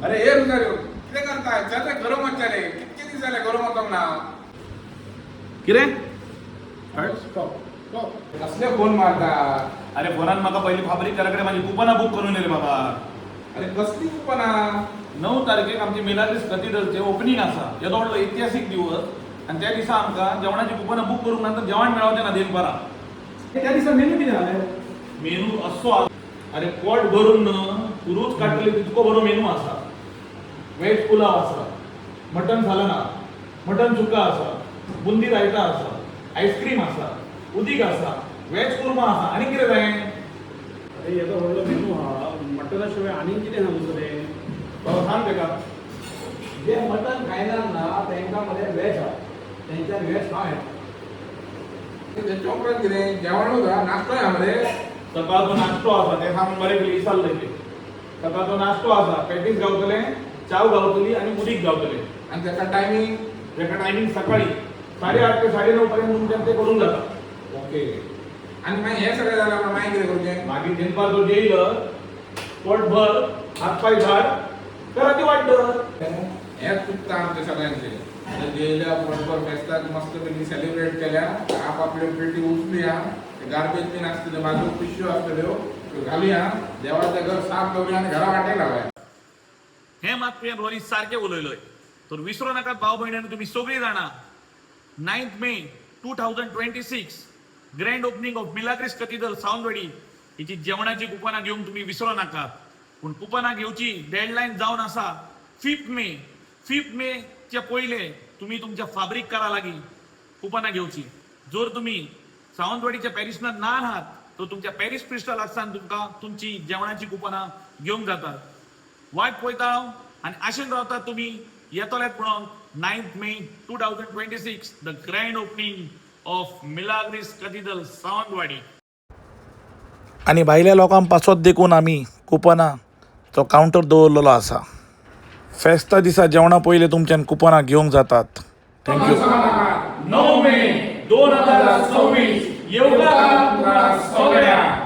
अरे हे रुजाऱ्यो कितें करता चल गरम वचले कितके दीस जाले गरम वचोंक ना कितें कसले फोन मारता अरे फोनान म्हाका पयली फाबरीक कडेन माझी कुपनां बुक करून रे बाबा. अरे कसली कुपना 9 तारखेक आमची मिलाग्रिस कॅथेड्रलचे ओपनिंग आसा. येदो व्हडलो ऐतिहासीक दिवस आणि त्या दिसा आमकां जेवणाची कुपनां बुक करून नंतर जेवण मेळवचें ना देनपारां. त्या दिसा मेनू कितें जालें? मेनू असो अरे पोट भरून रूच काडटली तितको बरो मेनू आसा. वेज पुलाव आसा, मटन सालना, मटन सुका आसा, बुंदी रायता आसा, आईस्क्रीम आसा, उदीक आसा, वेज कुर्मा आसा. आनी कितें जाय? अरे येदो व्हडलो मेनू आहा मटना शिवाय आनीक कितें आहा दुसरें? बाबा सांग तेका. जे मटन खायना ना तांकां मध्ये वेज हा त्यांच्यात वेज खाव येता. त्याच्या उपरांत कितें जेवण होता नाश्तो आहे मरे सकाळचो नाश्तो आसा ते सांगून बरें केली विसरले ते. सकाळचो नाश्तो आसा, पॅटीस गावतले, चाव गावतली आणि उदीक गावतले. आणि त्याचा टायमिंग तेका टायमिंग सकाळी 8:30 ते 9:30 पर्यंत तुमच्यान ते करून जाता. ओके आणि मागीर हे सगळें जाल्यार मागीर कितें करचें मागीर दनपार जो जेयलं पोटभर हातपाय झाड घराची वाटत. हेच चुकता आमचे सगळ्यांचे जेयल्या पोटभर फेस्ताक मस्त पैकी सेलिब्रेट केल्या आपापल्यो पेटी उचलुया गार्बेज बीन आसतल्यो बाजूक पिशव्यो आसतल्यो त्यो घालुया देवाचें घर साफ दवरुया आनी घरा वाटेक लावया. हे मात तुवें रोनी सारकें उलयलोय. तर विसरू नाकात भाव भयणांनो तुम्ही सगळीं जाणां 9 मे 2026 grand opening of Milagres cathedral Sawantwadi हिची जेवणाची कुपनां घेवंक तुम्ही विसरू नाकात. पूण कुपनां घेवची डेडलायन जावन आसा 5 मे. 5 मे च्या पयले तुम्ही तुमच्या फाबरीक करा लागीं कुपनां घेवची. जर तुम्ही सावंतवाडीच्या पॅरिशनात ना आहात तर तुमच्या पॅरिस क्रिस्टल आसान तुमकां तुमची जेवणाची कुपनां घेवंक जातात. वाट पळयता हांव आनी आशेन रावतात तुम्ही येतल्यात म्हणून 9 मे 2026 the grand opening of Milagres cathedral Sawantwadi. आणि भायल्या लोकांक पासत देखून आमी कुपनाचो कावंटर दवरलेलो आसा. फेस्ता दिसा जेवणा पयले तुमच्यान कुपनां घेवंक जातात. थँक्यू. 9 मे 2026 येवकार तुमकां सगळ्यांक.